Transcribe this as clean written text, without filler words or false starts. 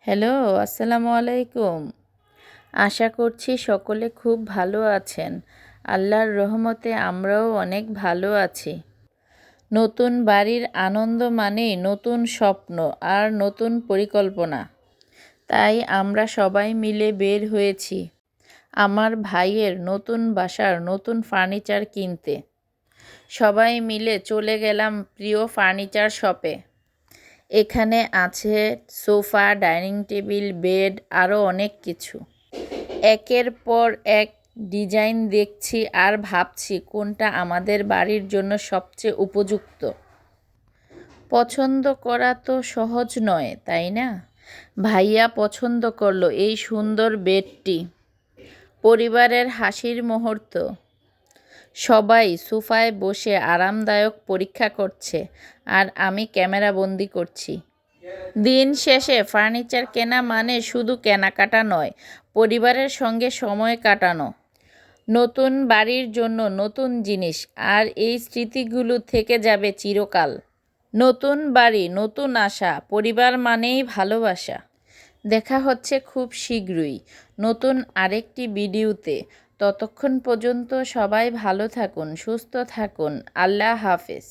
Hello, আসসালামু আলাইকুম। আশা করছি সকলে খুব ভালো আছেন। আল্লাহর রহমতে আমরাও অনেক ভালো আছি। নতুন বাড়ির আনন্দ মানেই নতুন স্বপ্ন আর নতুন পরিকল্পনা। তাই আমরা সবাই মিলে বের হয়েছি আমার ভাইয়ের নতুন বাসার নতুন ফার্নিচার কিনতে। সবাই মিলে চলে গেলাম প্রিয় ফার্নিচার শপে। এখানে আছে সোফা, ডাইনিং টেবিল, বেড আরও অনেক কিছু। একের পর এক ডিজাইন দেখছি আর ভাবছি কোনটা আমাদের বাড়ির জন্য সবচেয়ে উপযুক্ত। পছন্দ করা তো সহজ নয়, তাই না? ভাইয়া পছন্দ করলো এই সুন্দর বেডটি। পরিবারের হাসির মুহূর্ত। সবাই সোফায় বসে আরামদায়ক পরীক্ষা করছে আর আমি ক্যামেরাবন্দি করছি। দিন শেষে ফার্নিচার কেনা মানে শুধু কেনাকাটা নয়, পরিবারের সঙ্গে সময় কাটানো। নতুন বাড়ির জন্য নতুন জিনিস, আর এই স্মৃতিগুলো থেকে যাবে চিরকাল। নতুন বাড়ি, নতুন আশা, পরিবার মানেই ভালোবাসা। দেখা হচ্ছে খুব শীঘ্রই নতুন আরেকটি ভিডিওতে। ততক্ষণ পর্যন্ত সবাই ভালো থাকুন, সুস্থ থাকুন। আল্লাহ হাফেজ।